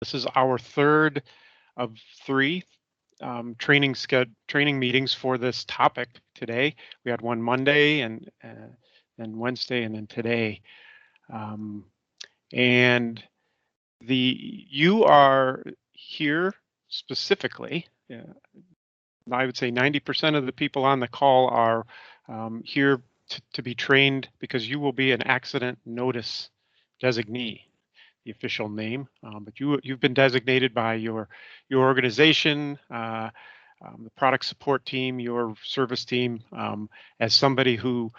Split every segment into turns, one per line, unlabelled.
This is our third of three training meetings for this topic today. We had one Monday and then Wednesday and then today. And you are here specifically. I would say 90% of the people on the call are here to be trained because you will be an accident notice designee, the official name, but you've been designated by your organization, the product support team, your service team, as somebody who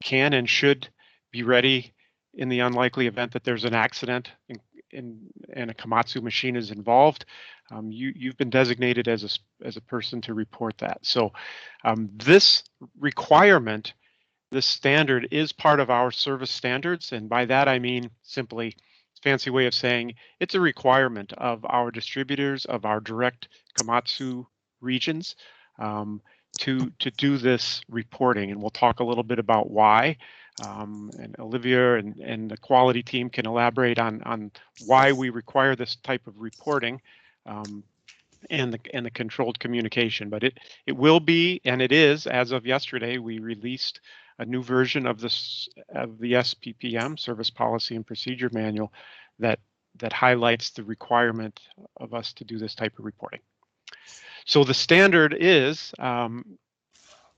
can and should be ready in the unlikely event that there's an accident and a Komatsu machine is involved. You've been designated as a person to report that. So this requirement, this standard, is part of our service standards, and by that I mean simply fancy way of saying it's a requirement of our distributors, of our direct Komatsu regions, to do this reporting, and we'll talk a little bit about why. And Olivia and the quality team can elaborate on why we require this type of reporting and the controlled communication. But it will be, and it is, as of yesterday, we released a new version of the SPPM, Service Policy and Procedure Manual, that highlights the requirement of us to do this type of reporting. So the standard is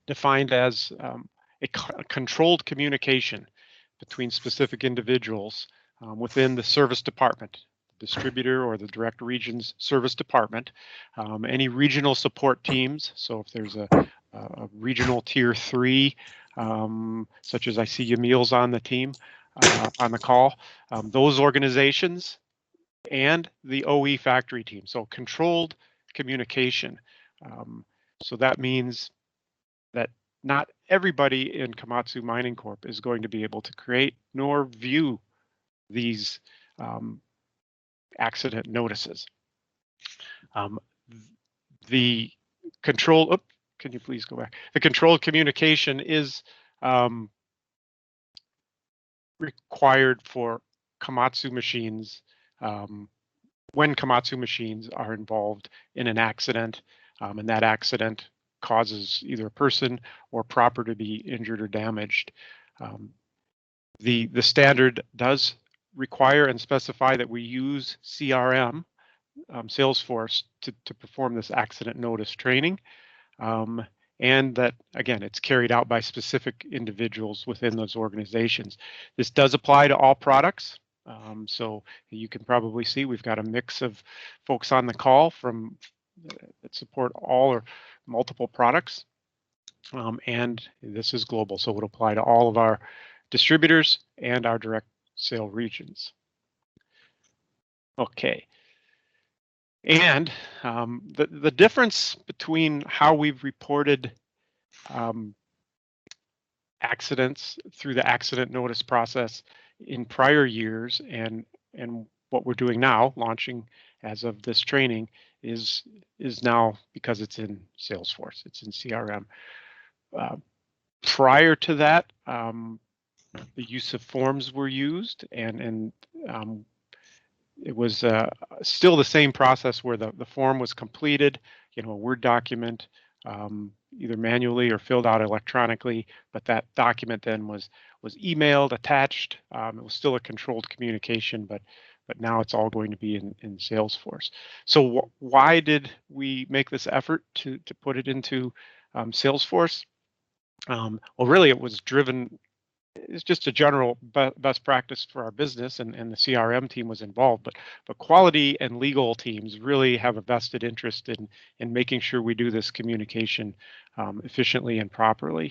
defined as a controlled communication between specific individuals within the service department, distributor or the direct regions service department, any regional support teams. So if there's a regional tier 3, such as I see Yamil's on the team, on the call, those organizations, and the OE factory team. So controlled communication. So that means that not everybody in Komatsu Mining Corp is going to be able to create nor view these accident notices. The control, can you please go back? The controlled communication is required for Komatsu machines when Komatsu machines are involved in an accident, and that accident causes either a person or property to be injured or damaged. The standard does require and specify that we use CRM, Salesforce, to perform this accident notice training, and that, again, it's carried out by specific individuals within those organizations. This does apply to all products. So you can probably see we've got a mix of folks on the call from that support all or multiple products, and this is global, so it would apply to all of our distributors and our direct sale regions. Okay, and the difference between how we've reported accidents through the accident notice process in prior years and what we're doing now, launching as of this training, is now because it's in Salesforce, it's in CRM. Prior to that, the use of forms were used, and it was still the same process where the form was completed, a Word document, either manually or filled out electronically, but that document then was emailed, attached. It was still a controlled communication, but now it's all going to be in Salesforce. So why did we make this effort to put it into Salesforce? Well, really, it was driven. It's just a general best practice for our business, and the CRM team was involved, but quality and legal teams really have a vested interest in making sure we do this communication efficiently and properly.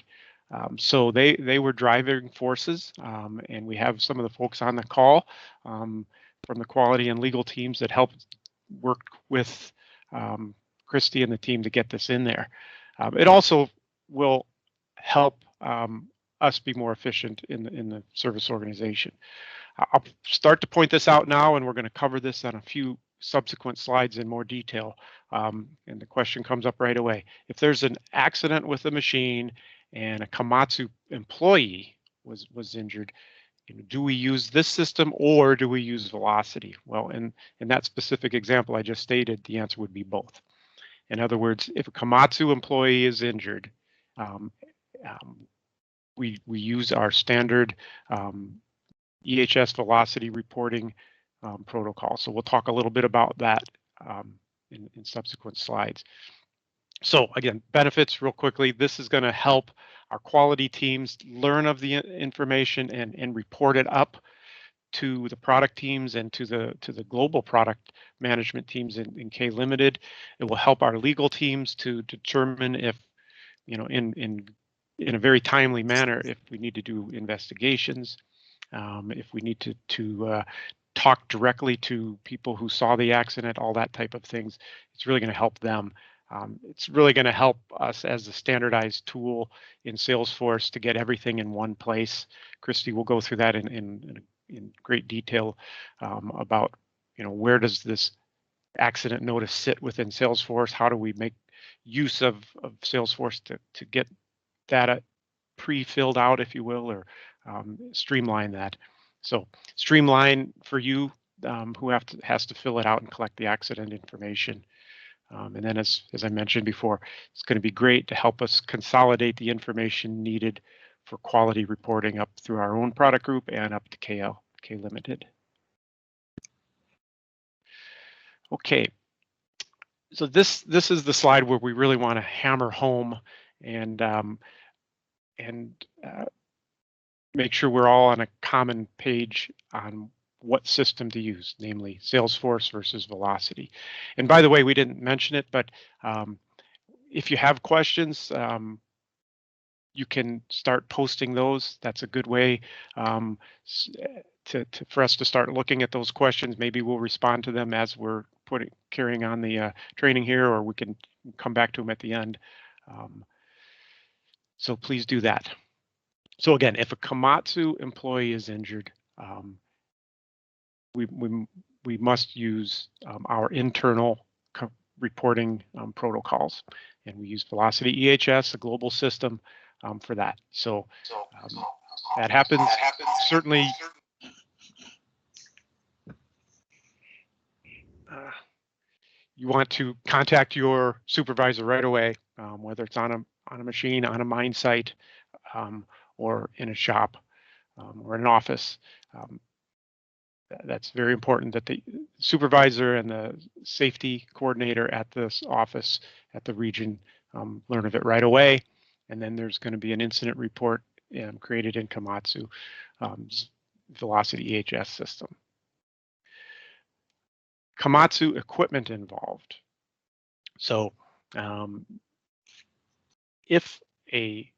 So they were driving forces, and we have some of the folks on the call from the quality and legal teams that helped work with Christy and the team to get this in there. It also will help us be more efficient in the service organization. I'll start to point this out now, and we're going to cover this on a few subsequent slides in more detail. And the question comes up right away. If there's an accident with a machine and a Komatsu employee was injured, do we use this system or do we use Velocity? Well, in that specific example I just stated, the answer would be both. In other words, if a Komatsu employee is injured, um, um, we use our standard EHS velocity reporting protocol. So we'll talk a little bit about that in subsequent slides. So again, benefits real quickly. This is going to help our quality teams learn of the information and report it up to the product teams and to the global product management teams in K Limited. It will help our legal teams to determine if, in a very timely manner, if we need to do investigations, if we need to talk directly to people who saw the accident, all that type of things. It's really going to help them. It's really going to help us as a standardized tool in Salesforce to get everything in one place. Christy will go through that in great detail about, where does this accident notice sit within Salesforce? How do we make use of Salesforce to get data pre-filled out, if you will, or streamline that. So streamline for you who has to fill it out and collect the accident information. And then as I mentioned before, it's going to be great to help us consolidate the information needed for quality reporting up through our own product group and up to K Limited. Okay, so this is the slide where we really want to hammer home and make sure we're all on a common page on what system to use, namely Salesforce versus Velocity. And by the way, we didn't mention it, but if you have questions, you can start posting those. That's a good way for us to start looking at those questions. Maybe we'll respond to them as we're carrying on the training here, or we can come back to them at the end. So please do that. So again, if a Komatsu employee is injured, we must use our internal reporting protocols, and we use Velocity EHS, a global system, for that. So that happens certainly. You want to contact your supervisor right away, whether it's on a machine, on a mine site, or in a shop or an office. That's very important that the supervisor and the safety coordinator at this office, at the region, learn of it right away. And then there's going to be an incident report created in Komatsu Velocity EHS system. Komatsu equipment involved. So if a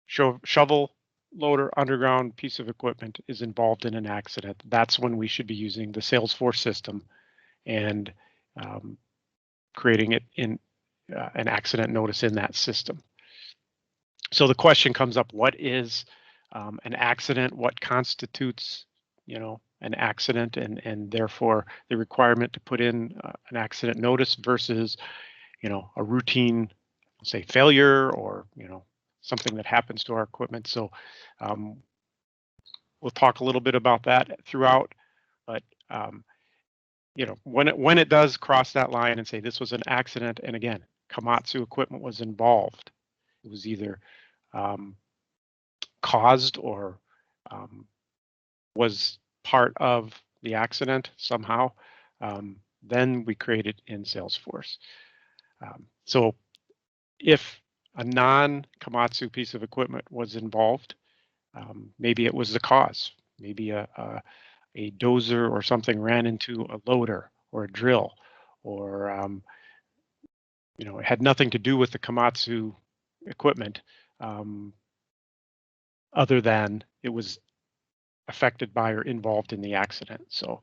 shovel loader underground piece of equipment is involved in an accident, that's when we should be using the Salesforce system and creating it in an accident notice in that system. So the question comes up, what is an accident? What constitutes, an accident, and therefore the requirement to put in an accident notice versus, a routine, say, failure or, something that happens to our equipment. So we'll talk a little bit about that throughout, but when it does cross that line and say this was an accident, and again, Komatsu equipment was involved, it was either caused or was part of the accident somehow, then we create it in Salesforce. So if a non-Komatsu piece of equipment was involved, maybe it was the cause. Maybe a dozer or something ran into a loader or a drill, or it had nothing to do with the Komatsu equipment, other than it was affected by or involved in the accident. So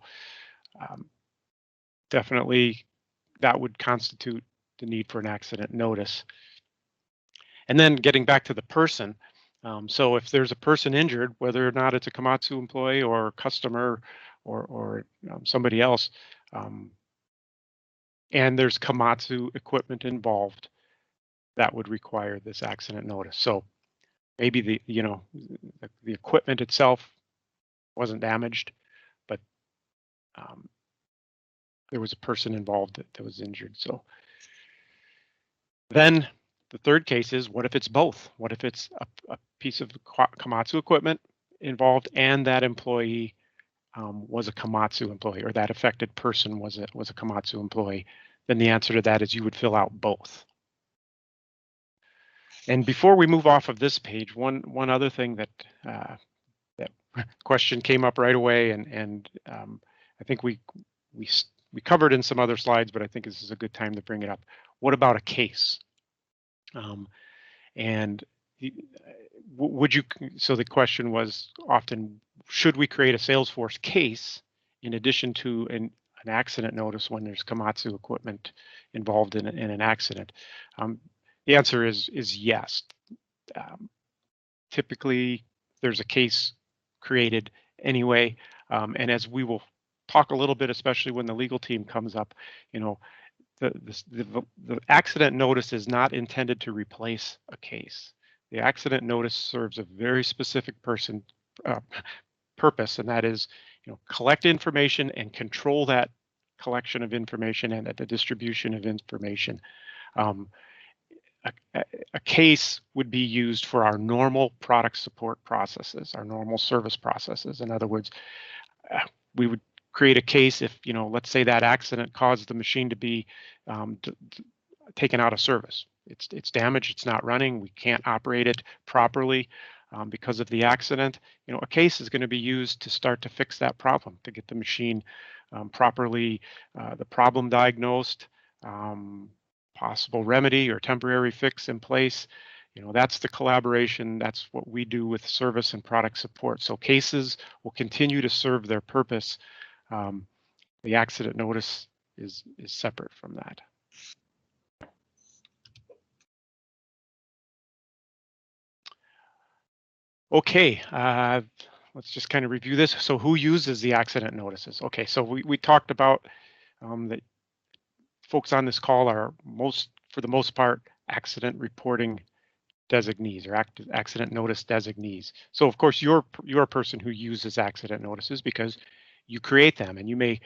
definitely that would constitute the need for an accident notice. And then getting back to the person, so if there's a person injured, whether or not it's a Komatsu employee or customer or somebody else, and there's Komatsu equipment involved, that would require this accident notice. So maybe the equipment itself wasn't damaged, but there was a person involved that was injured. So then the third case is, what if it's both? What if it's a piece of Komatsu equipment involved and that employee was a Komatsu employee, or that affected person was a Komatsu employee? Then the answer to that is you would fill out both. And before we move off of this page, one other thing that that question came up right away, and I think we covered in some other slides, but I think this is a good time to bring it up. What about a case? And would you? So the question was often, should we create a Salesforce case in addition to an accident notice when there's Komatsu equipment involved in an accident? The answer is yes. Typically, there's a case created anyway, and as we will talk a little bit, especially when the legal team comes up, you know, the accident notice is not intended to replace a case. The accident notice serves a very specific purpose, and that is, you know, collect information and control that collection of information and the distribution of information. A case would be used for our normal product support processes, our normal service processes. In other words, we would create a case if, you know, let's say that accident caused the machine to be taken out of service. It's damaged, it's not running, we can't operate it properly because of the accident. You know, a case is going to be used to start to fix that problem, to get the machine properly, the problem diagnosed, possible remedy or temporary fix in place. You know, that's the collaboration. That's what we do with service and product support. So cases will continue to serve their purpose. The accident notice is separate from that. Okay, let's just kind of review this. So who uses the accident notices? Okay, so we talked about that folks on this call are for the most part, accident reporting designees or accident notice designees. So of course you're a person who uses accident notices because you create them, and you may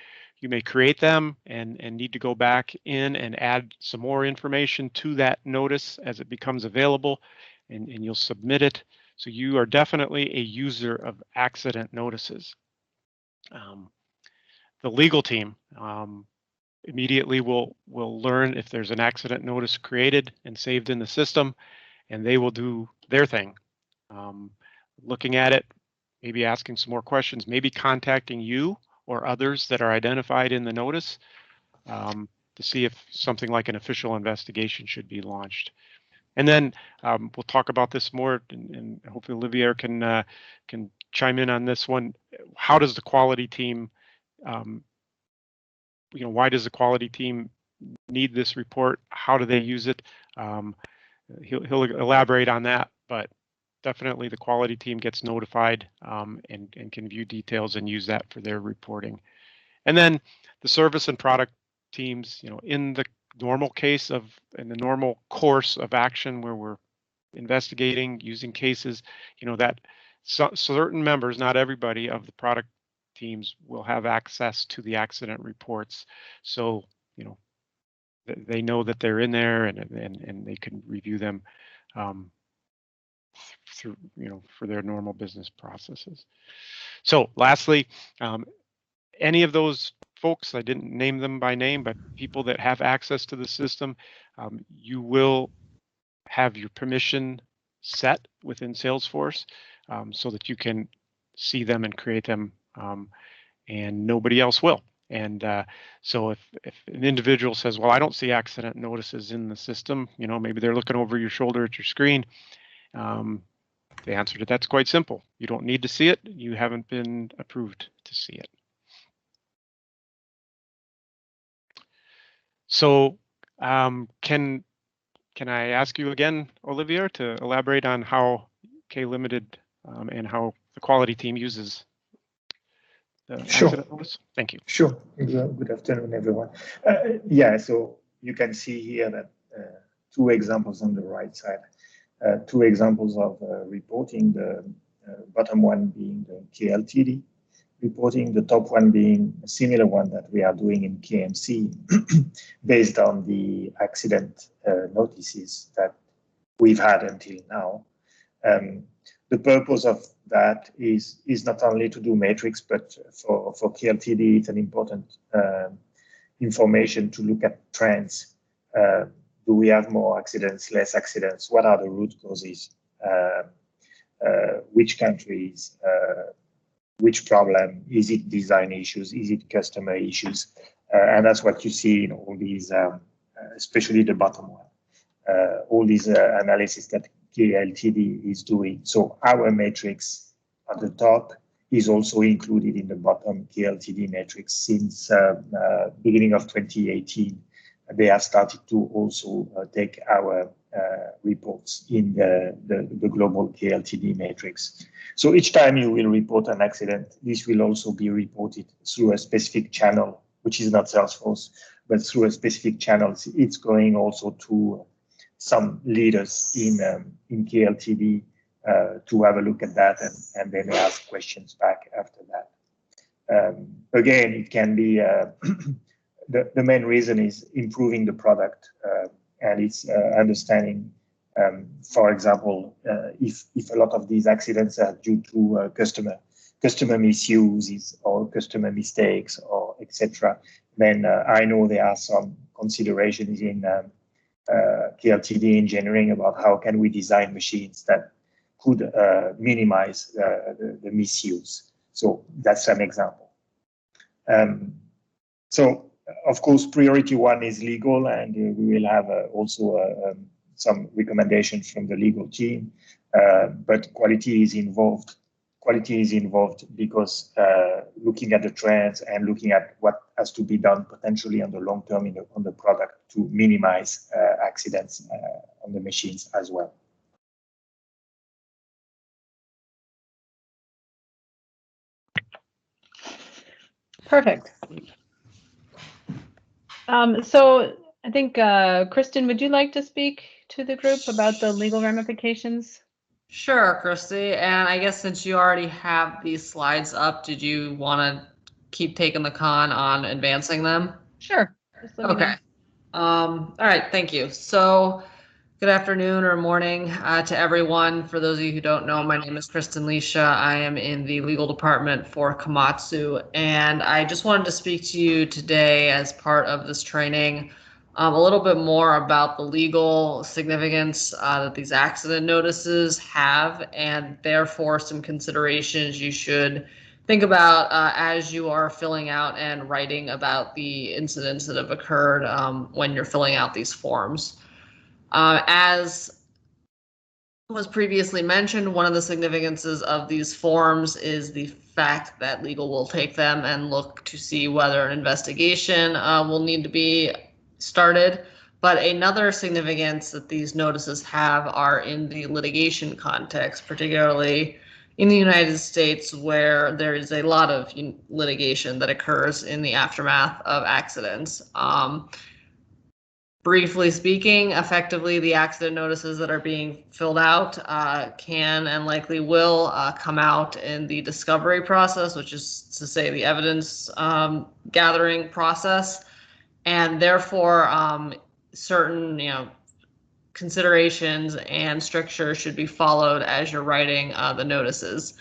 create them and need to go back in and add some more information to that notice as it becomes available, and you'll submit it. So you are definitely a user of accident notices. The legal team immediately will learn if there's an accident notice created and saved in the system, and they will do their thing, looking at it, maybe asking some more questions, maybe contacting you or others that are identified in the notice to see if something like an official investigation should be launched. And then we'll talk about this more, and hopefully Olivier can chime in on this one. How does the quality team, you know, why does the quality team need this report? How do they use it? He'll elaborate on that, but definitely the quality team gets notified and can view details and use that for their reporting. And then the service and product teams, you know, in the normal case in the normal course of action where we're investigating, using cases, you know, that certain members, not everybody, of the product teams will have access to the accident reports. So, you know, they know that they're in there and they can review them through, you know, for their normal business processes. So lastly, any of those folks, I didn't name them by name, but people that have access to the system, you will have your permission set within Salesforce so that you can see them and create them, and nobody else will. And so if an individual says, well, I don't see accident notices in the system, you know, maybe they're looking over your shoulder at your screen, the answer to that's quite simple. You don't need to see it. You haven't been approved to see it. So can I ask you again, Olivier, to elaborate on how K-Limited and how the quality team uses the accident notice? Thank you.
Sure. Good afternoon, everyone. Yeah, so you can see here that two examples on the right side, two examples of reporting, the bottom one being the KLTD, reporting, the top one being a similar one that we are doing in KMC based on the accident notices that we've had until now. The purpose of that is not only to do metrics, but for KLTD, it's an important information to look at trends. Do we have more accidents, less accidents? What are the root causes? Which countries? Which problem? Is it design issues? Is it customer issues? And that's what you see in all these, especially the bottom one, all these analysis that KLTD is doing. So our matrix at the top is also included in the bottom KLTD matrix since beginning of 2018. They have started to also take our reports in the global KLTD matrix. So each time you will report an accident, this will also be reported through a specific channel, which is not Salesforce, but through a specific channel. It's going also to some leaders in KLTD to have a look at that and then ask questions back after that. Again, it can be, the main reason is improving the product and it's understanding, for example, if a lot of these accidents are due to customer misuses or customer mistakes or etc., then I know there are some considerations in KLTD engineering about how can we design machines that could minimize the misuse. So that's an example. So of course, priority one is legal, and we will have also some recommendations from the legal team. But quality is involved. Quality is involved because looking at the trends and looking at what has to be done potentially on the long term on the product to minimize accidents on the machines as well.
Perfect. So I think, Kristen, would you like to speak to the group about the legal ramifications?
Sure, Christy. And I guess since you already have these slides up, did you want to keep taking the con on advancing them?
Sure. Just let me know.
All right, thank you. So good afternoon or morning to everyone. For those of you who don't know, my name is Kristen Leisha. I am in the legal department for Komatsu, and I just wanted to speak to you today as part of this training a little bit more about the legal significance that these accident notices have, and therefore some considerations you should think about as you are filling out and writing about the incidents that have occurred when you're filling out these forms. As was previously mentioned, one of the significances of these forms is the fact that legal will take them and look to see whether an investigation will need to be started. But another significance that these notices have are in the litigation context, particularly in the United States, where there is a lot of litigation that occurs in the aftermath of accidents. Briefly speaking, effectively, the accident notices that are being filled out can and likely will come out in the discovery process, which is to say the evidence gathering process, and therefore certain considerations and strictures should be followed as you're writing the notices.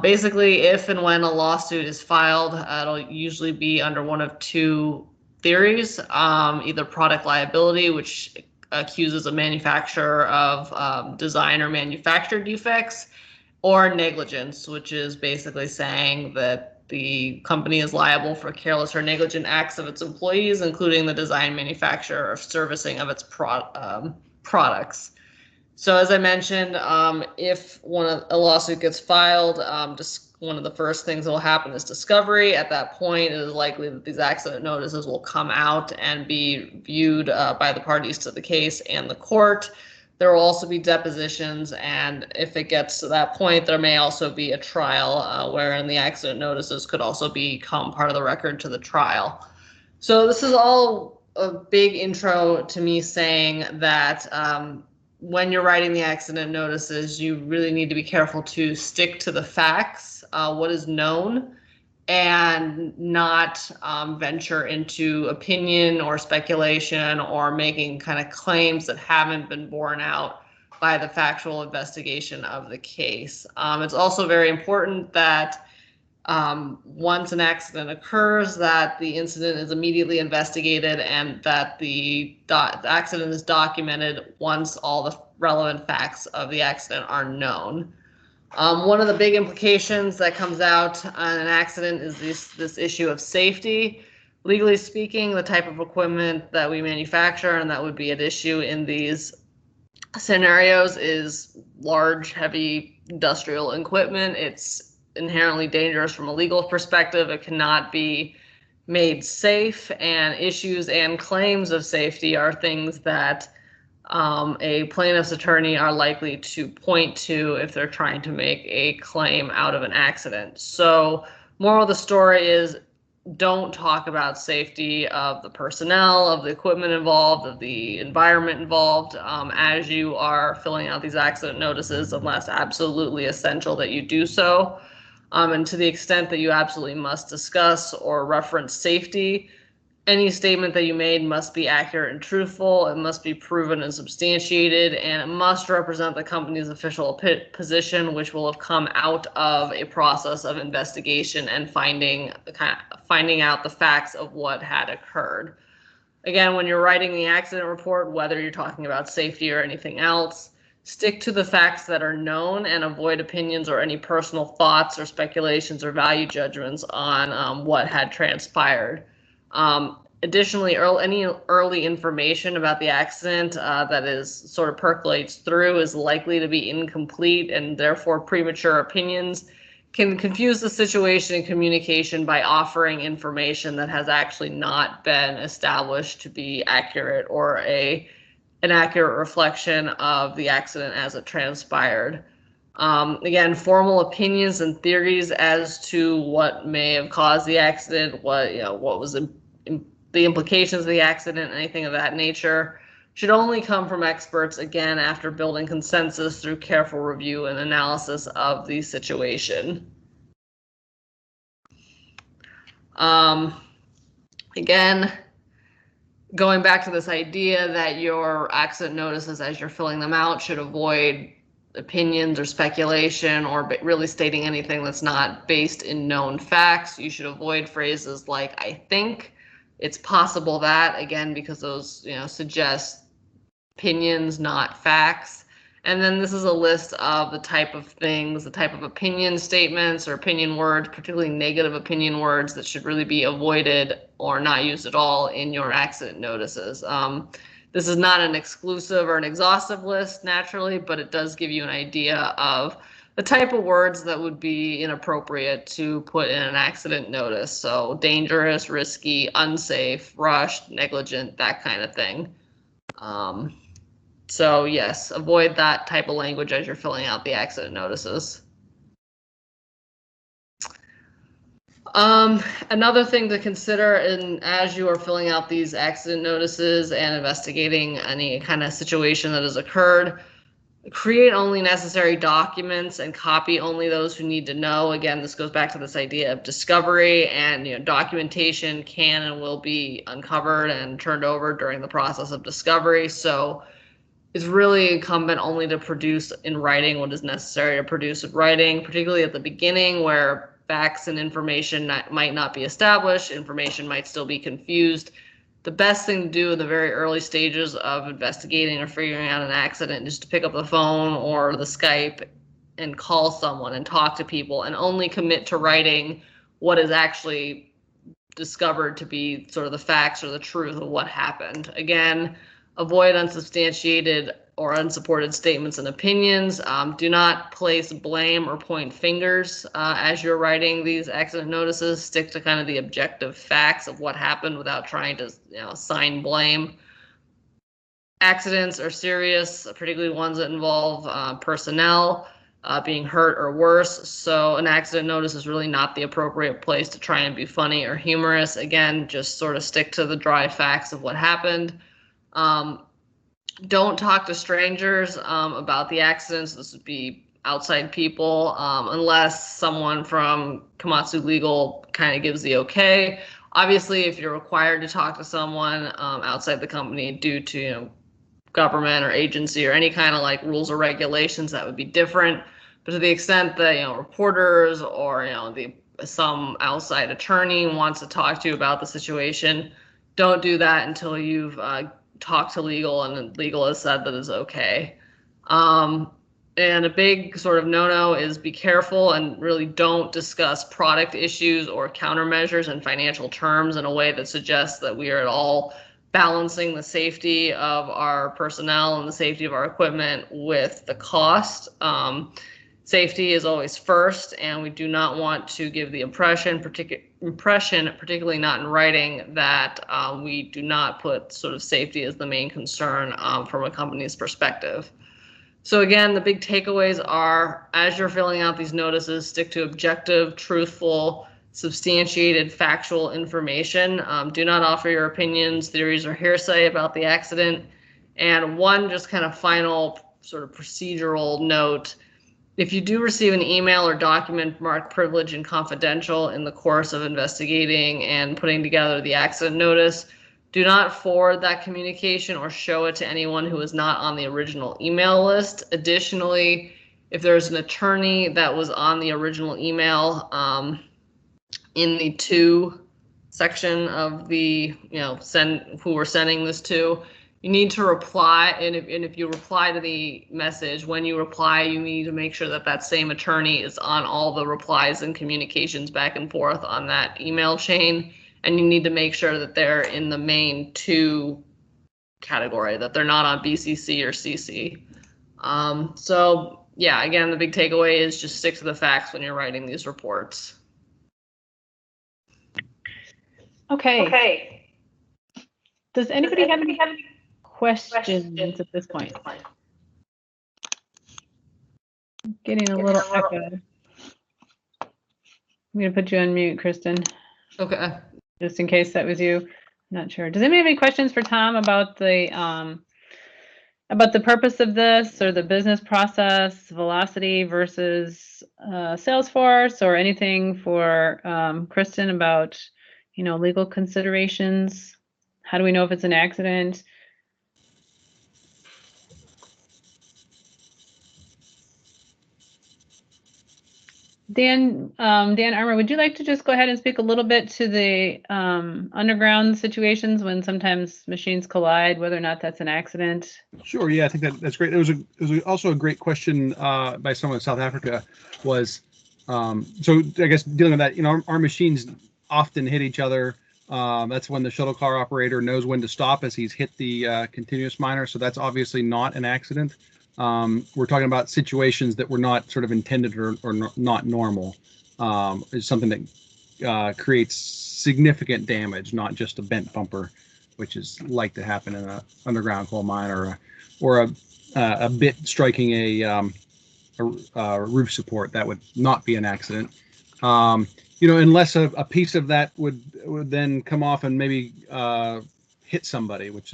Basically, if and when a lawsuit is filed, it'll usually be under one of two theories, either product liability, which accuses a manufacturer of design or manufacturer defects, or negligence, which is basically saying that the company is liable for careless or negligent acts of its employees, including the design, manufacture, or servicing of its products. So as I mentioned, if a lawsuit gets filed, just one of the first things that will happen is discovery. At that point, it is likely that these accident notices will come out and be viewed by the parties to the case and the court. There will also be depositions, and if it gets to that point, there may also be a trial wherein the accident notices could also become part of the record to the trial. So this is all a big intro to me saying that when you're writing the accident notices, you really need to be careful to stick to the facts, what is known, and not venture into opinion or speculation or making kind of claims that haven't been borne out by the factual investigation of the case. It's also very important that once an accident occurs, that the incident is immediately investigated and that the accident is documented once all the relevant facts of the accident are known. One of the big implications that comes out on an accident is this issue of safety. Legally speaking, the type of equipment that we manufacture and that would be at issue in these scenarios is large, heavy industrial equipment. It's inherently dangerous from a legal perspective. It cannot be made safe, and issues and claims of safety are things that a plaintiff's attorney are likely to point to if they're trying to make a claim out of an accident. So, moral of the story is, don't talk about safety of the personnel, of the equipment involved, of the environment involved as you are filling out these accident notices, unless absolutely essential that you do so. And to the extent that you absolutely must discuss or reference safety, any statement that you made must be accurate and truthful. It must be proven and substantiated, and it must represent the company's official position, which will have come out of a process of investigation and finding out the facts of what had occurred. Again, when you're writing the accident report, whether you're talking about safety or anything else, stick to the facts that are known and avoid opinions or any personal thoughts or speculations or value judgments on what had transpired. Additionally, any early information about the accident that is sort of percolates through is likely to be incomplete, and therefore premature opinions can confuse the situation and communication by offering information that has actually not been established to be accurate or an accurate reflection of the accident as it transpired. Again, formal opinions and theories as to what may have caused the accident, what was the implications of the accident, anything of that nature, should only come from experts, again, after building consensus through careful review and analysis of the situation. Again, going back to this idea that your accident notices, as you're filling them out, should avoid opinions or speculation or really stating anything that's not based in known facts. You should avoid phrases like "I think," "it's possible that," again, because those suggest opinions, not facts. And then this is a list of the type of things, the type of opinion statements or opinion words, particularly negative opinion words, that should really be avoided or not used at all in your accident notices. This is not an exclusive or an exhaustive list, naturally, but it does give you an idea of the type of words that would be inappropriate to put in an accident notice. So dangerous, risky, unsafe, rushed, negligent, that kind of thing. So yes, avoid that type of language as you're filling out the accident notices. Another thing to consider as you are filling out these accident notices and investigating any kind of situation that has occurred, create only necessary documents and copy only those who need to know. Again, this goes back to this idea of discovery, and documentation can and will be uncovered and turned over during the process of discovery. So it's really incumbent only to produce in writing what is necessary to produce in writing, particularly at the beginning where facts and information might not be established, information might still be confused. The best thing to do in the very early stages of investigating or figuring out an accident is to pick up the phone or the Skype and call someone and talk to people, and only commit to writing what is actually discovered to be sort of the facts or the truth of what happened. Again, avoid unsubstantiated or unsupported statements and opinions. Do not place blame or point fingers as you're writing these accident notices. Stick to kind of the objective facts of what happened without trying to assign blame. Accidents are serious, particularly ones that involve personnel being hurt or worse. So an accident notice is really not the appropriate place to try and be funny or humorous. Again, just sort of stick to the dry facts of what happened. Don't talk to strangers about the accidents. This would be outside people unless someone from Komatsu Legal kind of gives the okay. Obviously, if you're required to talk to someone outside the company due to government or agency or any kind of like rules or regulations, that would be different. But to the extent that reporters or some outside attorney wants to talk to you about the situation, don't do that until you've talked to legal and legal has said that is okay. And a big sort of no-no is be careful and really don't discuss product issues or countermeasures in financial terms in a way that suggests that we are at all balancing the safety of our personnel and the safety of our equipment with the cost. Safety is always first, and we do not want to give the impression, particularly not in writing, that we do not put sort of safety as the main concern from a company's perspective. So again, the big takeaways are, as you're filling out these notices, stick to objective, truthful, substantiated, factual information. Do not offer your opinions, theories, or hearsay about the accident. And one just kind of final sort of procedural note. If you do receive an email or document marked privileged and confidential in the course of investigating and putting together the accident notice, do not forward that communication or show it to anyone who is not on the original email list. Additionally, if there's an attorney that was on the original email in the to section of the who we're sending this to, you need to reply, and if you reply to the message, when you reply, you need to make sure that that same attorney is on all the replies and communications back and forth on that email chain, and you need to make sure that they're in the main to category, that they're not on BCC or CC. So yeah, again, the big takeaway is just stick to the facts when you're writing these reports.
Okay. Does anybody have any questions at this point? Getting a little echo. I'm going to put you on mute, Kristen.
Okay.
Just in case that was you. Not sure. Does anybody have any questions for Tom about the purpose of this, or the business process, velocity versus Salesforce, or anything for Kristen about legal considerations? How do we know if it's an accident? Dan Armour, would you like to just go ahead and speak a little bit to the underground situations when sometimes machines collide, whether or not that's an accident?
Sure. Yeah, I think that's great. It was also a great question by someone in South Africa. Was so I guess dealing with that, our machines often hit each other. That's when the shuttle car operator knows when to stop as he's hit the continuous miner. So that's obviously not an accident. We're talking about situations that were not sort of intended or not normal. It's something that creates significant damage, not just a bent bumper, which is like to happen in an underground coal mine, or a bit striking a roof support. That would not be an accident. Unless a piece of that would then come off and maybe hit somebody, which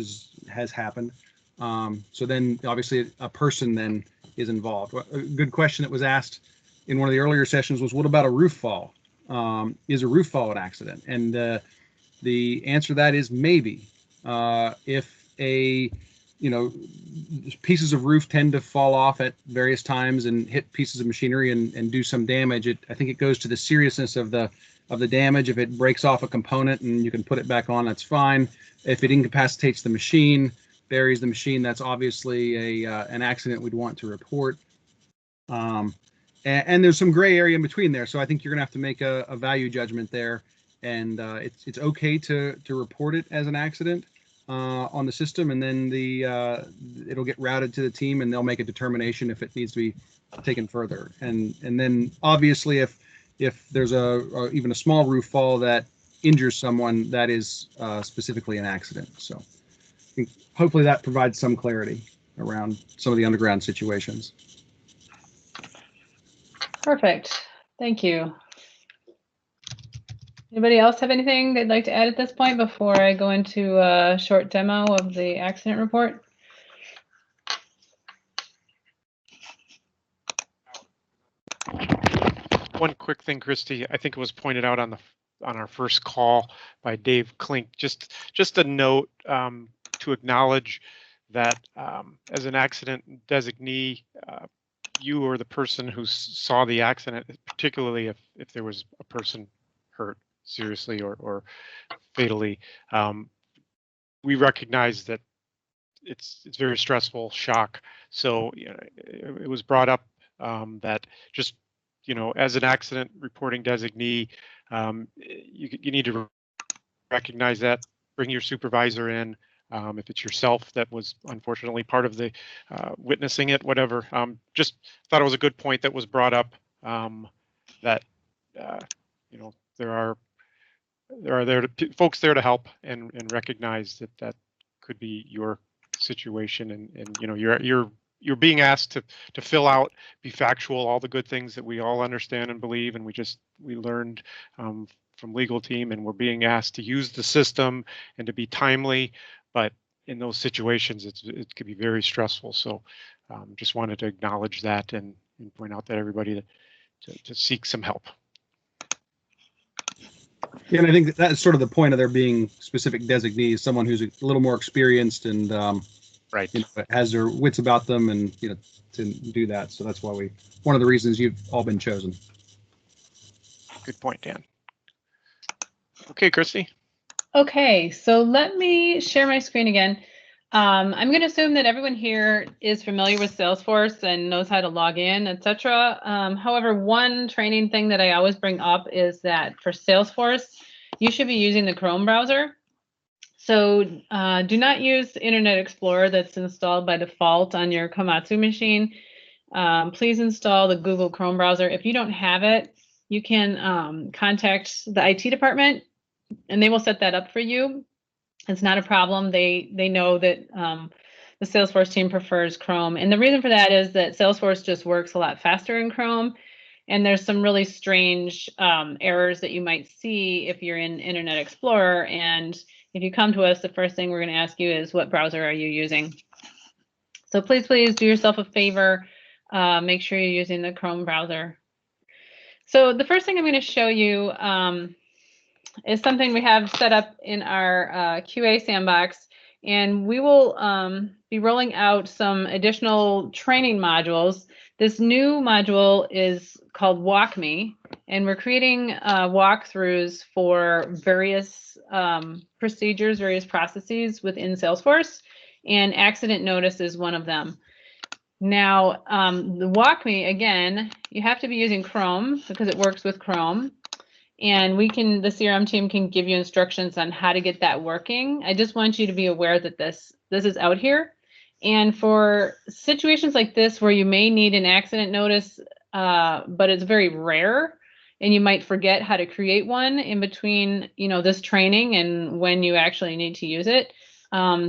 has happened. So then obviously a person then is involved. A good question that was asked in one of the earlier sessions was, what about a roof fall? Is a roof fall an accident? And the answer to that is maybe. If pieces of roof tend to fall off at various times and hit pieces of machinery and do some damage, I think it goes to the seriousness of the damage. If it breaks off a component and you can put it back on, that's fine. If it incapacitates the machine, buries the machine, that's obviously an accident we'd want to report. And there's some gray area in between there. So I think you're gonna have to make a value judgment there. And it's okay to report it as an accident on the system, and then it'll get routed to the team and they'll make a determination if it needs to be taken further. And then obviously if there's even a small roof fall that injures someone, that is specifically an accident. So I think hopefully that provides some clarity around some of the underground situations.
Perfect. Thank you. Anybody else have anything they'd like to add at this point before I go into a short demo of the accident report?
one quick thing, Christy. I think it was pointed out on our first call by Dave Klink. Just a note to acknowledge that as an accident designee, you or the person who saw the accident, particularly if there was a person hurt seriously or fatally, we recognize that it's very stressful, shock. So you know, it was brought up that just, you know, as an accident reporting designee, you need to recognize that, bring your supervisor in. If it's yourself that was unfortunately part of the witnessing it, whatever. Just thought it was a good point that was brought up, that you know, there are folks there to help and recognize that could be your situation, and you know, you're being asked to fill out, be factual, all the good things that we all understand and believe, and we learned from legal team, and we're being asked to use the system and to be timely, but in those situations it could be very stressful. So just wanted to acknowledge that and point out that everybody to seek some help.
Yeah, and I think that's sort of the point of there being specific designees, someone who's a little more experienced and
Right.
you know, has their wits about them, and you know, to do that. So that's why one of the reasons you've all been chosen.
Good point, Dan. Okay, Christy.
Okay, so let me share my screen again. I'm going to assume that everyone here is familiar with Salesforce and knows how to log in, etc. However, one training thing that I always bring up is that for Salesforce, you should be using the Chrome browser. So do not use Internet Explorer that's installed by default on your Komatsu machine. Please install the Google Chrome browser. If you don't have it, you can contact the IT department and they will set that up for you. It's not a problem. They know that the Salesforce team prefers Chrome. And the reason for that is that Salesforce just works a lot faster in Chrome. And there's some really strange errors that you might see if you're in Internet Explorer. And if you come to us, the first thing we're going to ask you is, what browser are you using? So please do yourself a favor. Make sure you're using the Chrome browser. So the first thing I'm going to show you is something we have set up in our QA sandbox, and we will be rolling out some additional training modules. This new module is called Walk Me, and we're creating walkthroughs for various procedures, various processes within Salesforce, and accident notice is one of them. Now, the Walk Me, again, you have to be using Chrome because it works with Chrome. And the CRM team can give you instructions on how to get that working. I just want you to be aware that this is out here. And for situations like this where you may need an accident notice, but it's very rare, and you might forget how to create one in between, you know, this training and when you actually need to use it,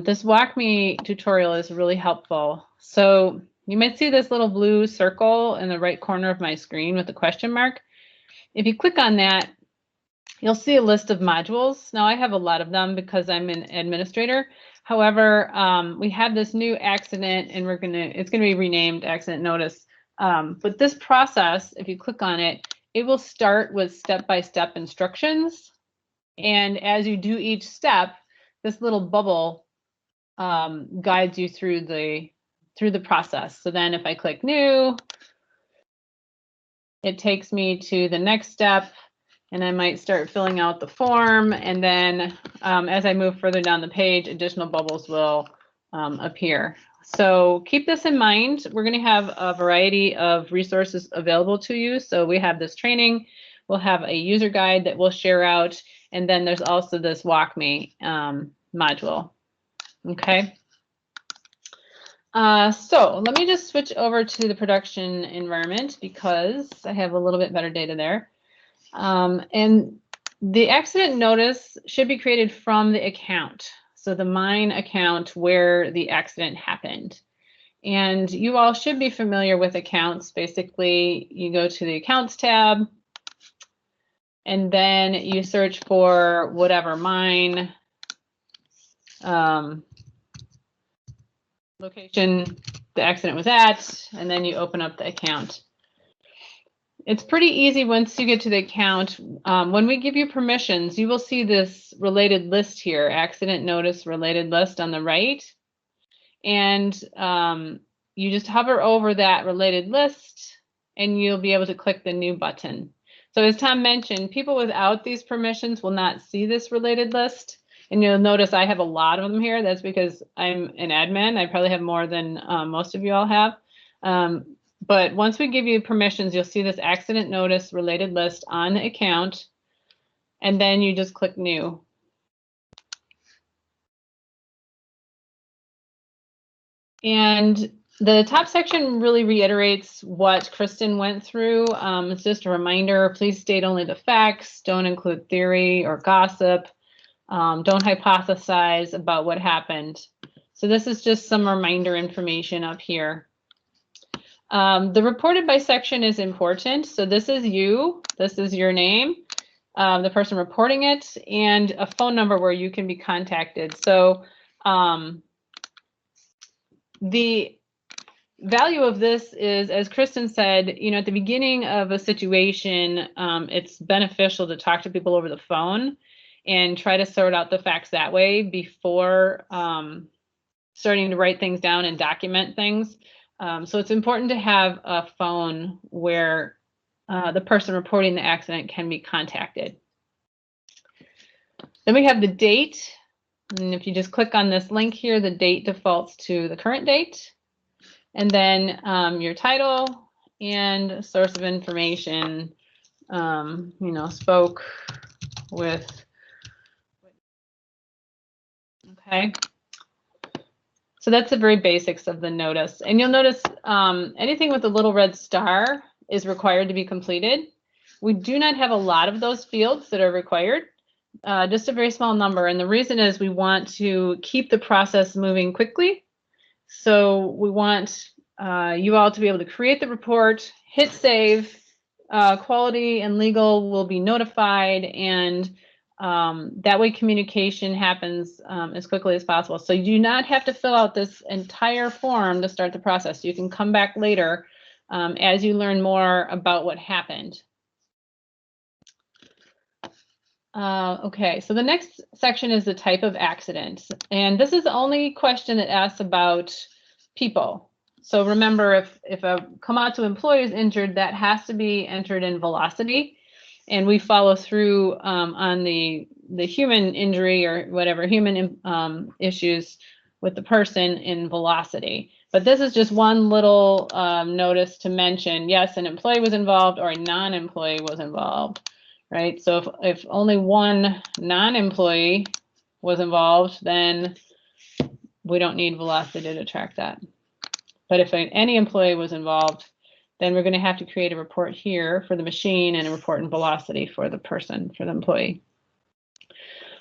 this Walk Me tutorial is really helpful. So you might see this little blue circle in the right corner of my screen with a question mark. If you click on that, you'll see a list of modules. Now I have a lot of them because I'm an administrator. However, we have this new accident, and it's gonna be renamed accident notice. But this process, if you click on it, it will start with step-by-step instructions. And as you do each step, this little bubble guides you through the process. So then if I click new, it takes me to the next step. And I might start filling out the form, and then as I move further down the page, additional bubbles will appear. So keep this in mind. We're going to have a variety of resources available to you. So we have this training, we'll have a user guide that we'll share out, and then there's also this Walk Me module. Okay. So let me just switch over to the production environment because I have a little bit better data there. And the accident notice should be created from the account. So the mine account where the accident happened. And you all should be familiar with accounts. Basically, you go to the accounts tab, and then you search for whatever mine location the accident was at, and then you open up the account. it's pretty easy once you get to the account. When we give you permissions, you will see this related list here, accident notice related list on the right. And you just hover over that related list and you'll be able to click the new button. So as Tom mentioned, people without these permissions will not see this related list. And you'll notice I have a lot of them here. That's because I'm an admin. I probably have more than most of you all have. But once we give you permissions, you'll see this accident notice related list on the account. And then you just click new. And the top section really reiterates what Kristen went through. It's just a reminder, please state only the facts, don't include theory or gossip, don't hypothesize about what happened. So this is just some reminder information up here. The reported by section is important. So this is you, this is your name, the person reporting it, and a phone number where you can be contacted. So the value of this is, as Kristen said, at the beginning of a situation, it's beneficial to talk to people over the phone and try to sort out the facts that way before starting to write things down and document things. So it's important to have a phone where the person reporting the accident can be contacted. Then we have the date. And if you just click on this link here, the date defaults to the current date. And then your title and source of information, spoke with, okay. So that's the very basics of the notice. And you'll notice anything with a little red star is required to be completed. We do not have a lot of those fields that are required, just a very small number. And the reason is we want to keep the process moving quickly. So we want you all to be able to create the report, hit save, quality and legal will be notified, and that way communication happens as quickly as possible. So you do not have to fill out this entire form to start the process. You can come back later as you learn more about what happened. Okay, so the next section is the type of accident. And this is the only question that asks about people. So remember, if a Komatsu employee is injured, that has to be entered in velocity. And we follow through on the human injury or whatever, human issues with the person in velocity. But this is just one little notice to mention, yes, an employee was involved or a non-employee was involved. Right, so if only one non-employee was involved, then we don't need velocity to track that. But if any employee was involved, then we're going to have to create a report here for the machine and a report in velocity for the person, for the employee.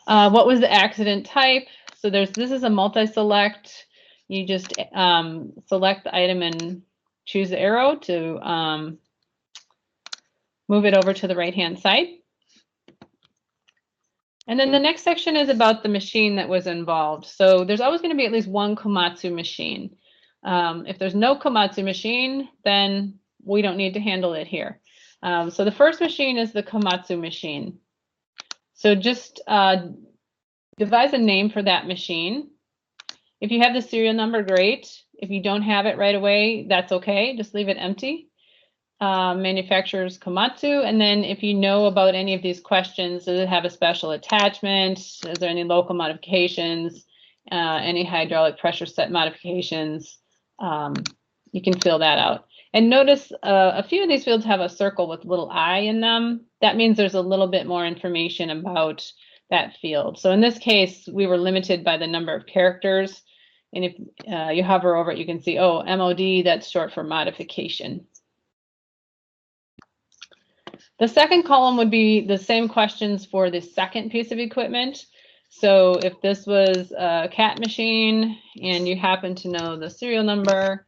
What was the accident type? So this is a multi-select. You just select the item and choose the arrow to move it over to the right-hand side. And then the next section is about the machine that was involved. So there's always going to be at least one Komatsu machine. If there's no Komatsu machine, then we don't need to handle it here. So the first machine is the Komatsu machine. So just devise a name for that machine. If you have the serial number, great. If you don't have it right away, that's okay. Just leave it empty. Manufacturer's Komatsu, and then if you know about any of these questions, does it have a special attachment? Is there any local modifications? Any hydraulic pressure set modifications? You can fill that out. And notice a few of these fields have a circle with a little I in them. That means there's a little bit more information about that field. So in this case, we were limited by the number of characters. And if you hover over it, you can see, oh, MOD, that's short for modification. The second column would be the same questions for the second piece of equipment. So if this was a CAT machine and you happen to know the serial number,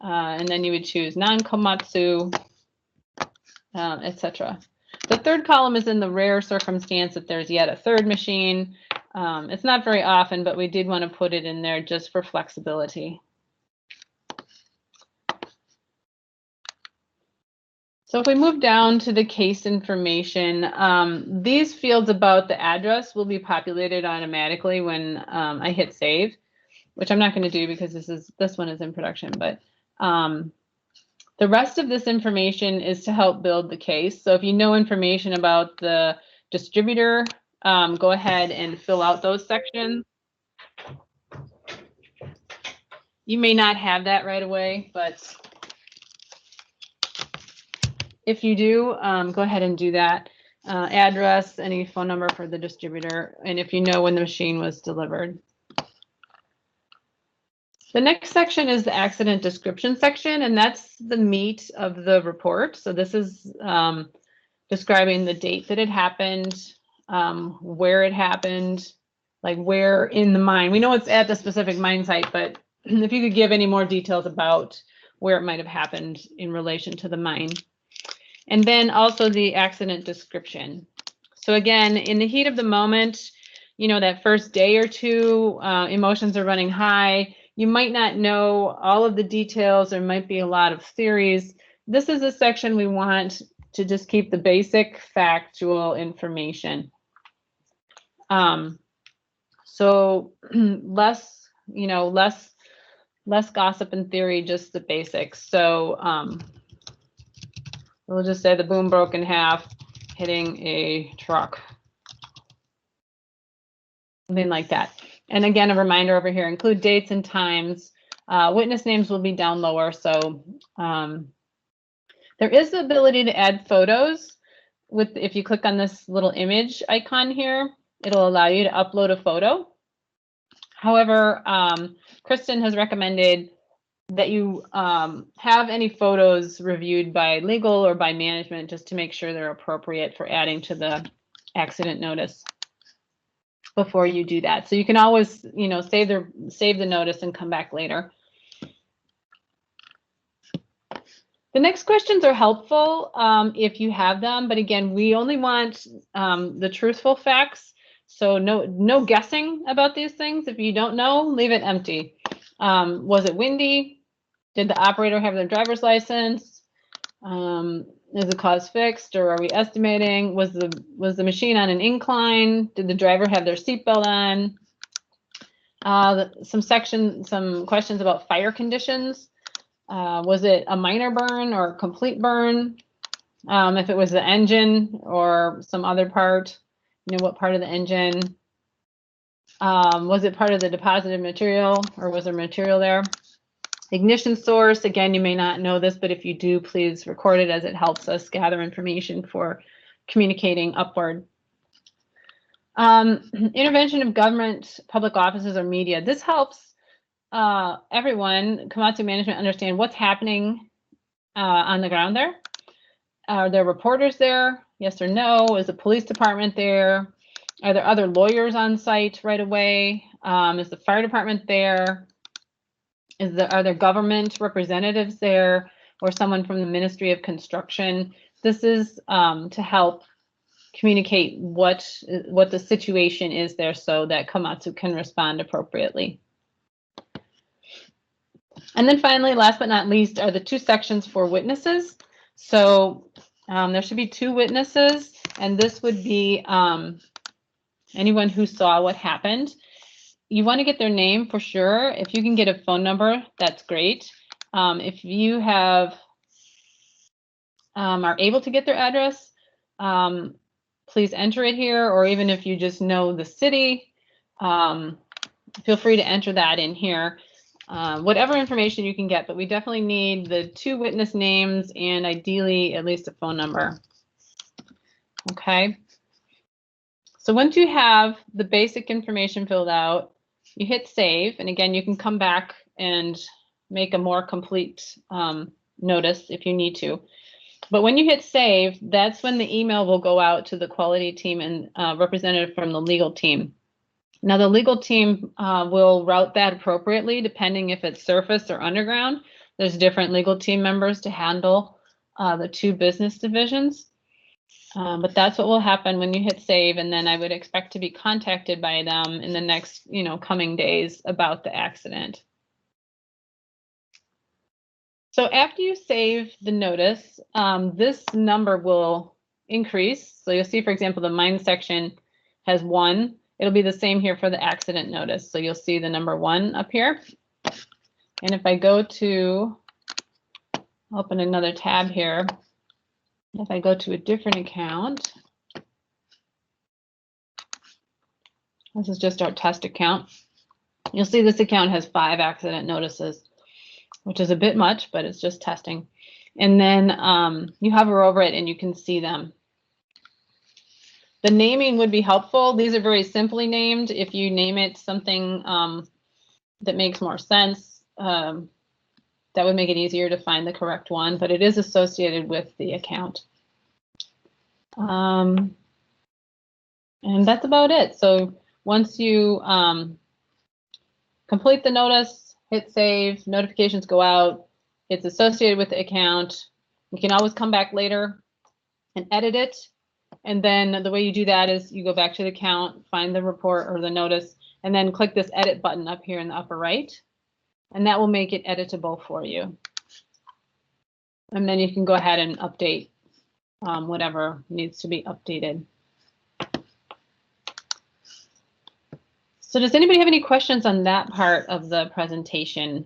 and then you would choose non-Komatsu, etc. The third column is in the rare circumstance that there's yet a third machine. It's not very often, but we did want to put it in there just for flexibility. So if we move down to the case information, these fields about the address will be populated automatically when I hit save, which I'm not going to do because this one is in production. But the rest of this information is to help build the case. So if you know information about the distributor, go ahead and fill out those sections. You may not have that right away, but if you do, go ahead and do that. Address, any phone number for the distributor, and if you know when the machine was delivered. The next section is the accident description section, and that's the meat of the report. So this is describing the date that it happened, where it happened, like where in the mine. We know it's at the specific mine site, but if you could give any more details about where it might have happened in relation to the mine. And then also the accident description. So again, in the heat of the moment, you know, that first day or two, emotions are running high. You might not know all of the details. There might be a lot of theories. This is a section we want to just keep the basic factual information. So less, you know, less gossip and theory, just the basics. So we'll just say the boom broke in half, hitting a truck. Something like that. And again, a reminder over here, include dates and times. Witness names will be down lower. So there is the ability to add photos with, if you click on this little image icon here, it'll allow you to upload a photo. However, Kristen has recommended that you have any photos reviewed by legal or by management just to make sure they're appropriate for adding to the accident notice before you do that. So you can always, you know, save the notice and come back later. The next questions are helpful if you have them, but again, we only want the truthful facts. So no guessing about these things. If you don't know, leave it empty. Was it windy? Did the operator have their driver's license? Is the cause fixed, or are we estimating? Was the machine on an incline? Did the driver have their seatbelt on? Some questions about fire conditions. Was it a minor burn or a complete burn? If it was the engine or some other part, you know, what part of the engine? Was it part of the deposited material, or was there material there? Ignition source, again, you may not know this, but if you do, please record it as it helps us gather information for communicating upward. Intervention of government, public offices, or media. This helps everyone, Komatsu management, understand what's happening on the ground there. Are there reporters there? Yes or no? Is the police department there? Are there other lawyers on site right away? Is the fire department there? Are there government representatives there, or someone from the Ministry of Construction? This is to help communicate what the situation is there so that Komatsu can respond appropriately. And then finally, last but not least, are the two sections for witnesses. So there should be two witnesses, and this would be anyone who saw what happened. You want to get their name for sure. If you can get a phone number, that's great. If you are able to get their address, please enter it here, or even if you just know the city, feel free to enter that in here. Whatever information you can get, but we definitely need the two witness names and ideally at least a phone number. Okay. So once you have the basic information filled out, you hit save, and again, you can come back and make a more complete notice if you need to. But when you hit save, that's when the email will go out to the quality team and representative from the legal team. Now, the legal team will route that appropriately depending if it's surface or underground. There's different legal team members to handle the two business divisions. But that's what will happen when you hit save, and then I would expect to be contacted by them in the next, coming days about the accident. So after you save the notice, this number will increase. So you'll see, for example, the mine section has 1. It'll be the same here for the accident notice. So you'll see the number 1 up here. And if I go to open another tab here, if I go to a different account, this is just our test account. You'll see this account has 5 accident notices, which is a bit much, but it's just testing. And then you hover over it and you can see them. The naming would be helpful. These are very simply named. If you name it something that makes more sense, that would make it easier to find the correct one, but it is associated with the account. And that's about it. So once you complete the notice, hit save, notifications go out, it's associated with the account. You can always come back later and edit it. And then the way you do that is you go back to the account, find the report or the notice, and then click this edit button up here in the upper right. And that will make it editable for you. And then you can go ahead and update whatever needs to be updated. So does anybody have any questions on that part of the presentation?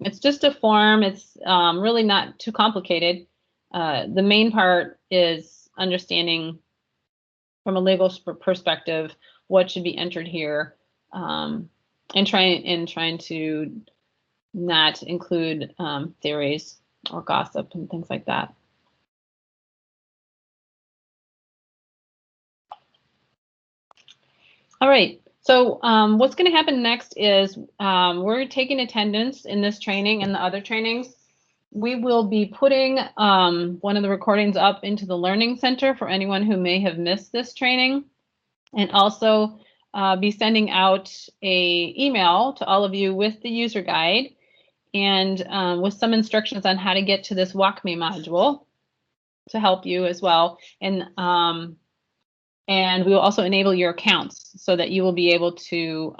It's just a form. It's really not too complicated. The main part is understanding from a legal perspective what should be entered here, and trying to not include theories or gossip and things like that. All right. So what's going to happen next is we're taking attendance in this training and the other trainings. We will be putting one of the recordings up into the Learning Center for anyone who may have missed this training, and also be sending out an email to all of you with the user guide and with some instructions on how to get to this WalkMe module to help you as well. And we will also enable your accounts so that you will be able to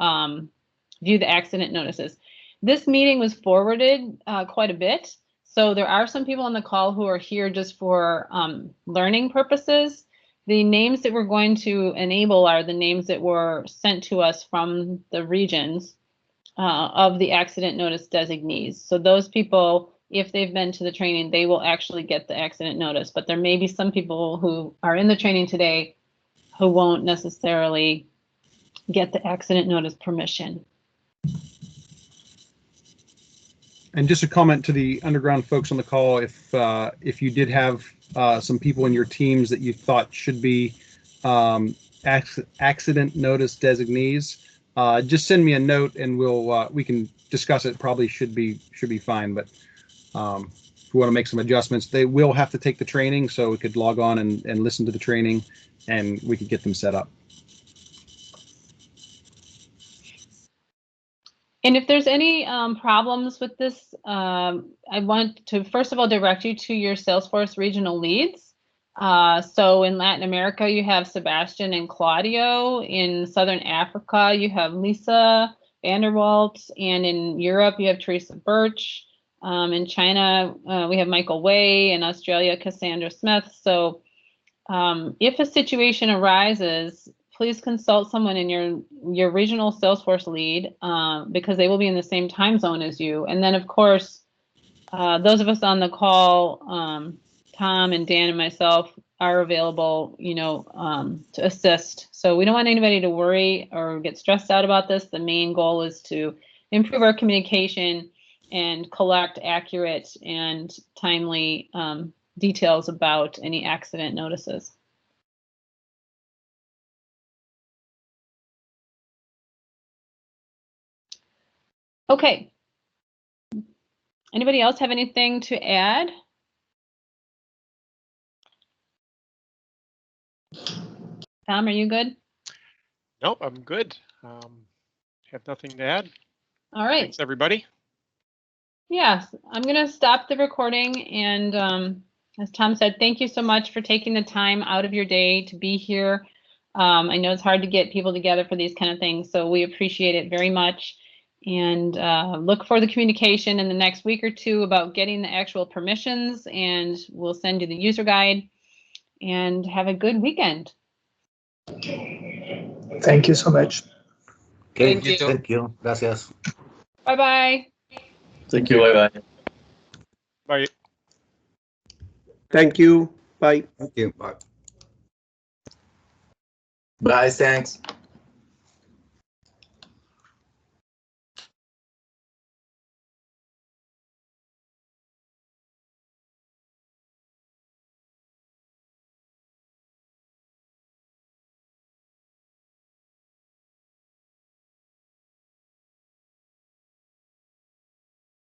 view the accident notices. This meeting was forwarded quite a bit. So there are some people on the call who are here just for learning purposes. The names that we're going to enable are the names that were sent to us from the regions of the accident notice designees. So those people, if they've been to the training, they will actually get the accident notice. But there may be some people who are in the training today who won't necessarily get the accident notice permission.
And just a comment to the underground folks on the call, if you did have some people in your teams that you thought should be accident notice designees, just send me a note and we can discuss it. Probably should be fine, but if we want to make some adjustments, they will have to take the training, so we could log on and listen to the training, and we could get them set up.
And if there's any problems with this, I want to first of all direct you to your Salesforce regional leads. So in Latin America, you have Sebastian and Claudio. In Southern Africa, you have Lisa Vanderwalt. And in Europe, you have Teresa Birch. In China, we have Michael Way. In Australia, Cassandra Smith. So if a situation arises, please consult someone in your regional Salesforce lead because they will be in the same time zone as you. And then, of course, those of us on the call, Tom and Dan and myself, are available, to assist. So we don't want anybody to worry or get stressed out about this. The main goal is to improve our communication and collect accurate and timely details about any accident notices. Okay. Anybody else have anything to add? Tom, are you good?
Nope, I'm good. Have nothing to add.
All right.
Thanks, everybody.
Yes, I'm going to stop the recording. And as Tom said, thank you so much for taking the time out of your day to be here. I know it's hard to get people together for these kind of things, so we appreciate it very much. And look for the communication in the next week or two about getting the actual permissions, and we'll send you the user guide. And have a good weekend.
Thank you so much.
Okay,
Thank you.
thank you. Gracias.
Bye-bye.
Thank you. Bye-bye.
Bye.
Thank you. Bye.
Thank you. Bye.
Bye, thanks.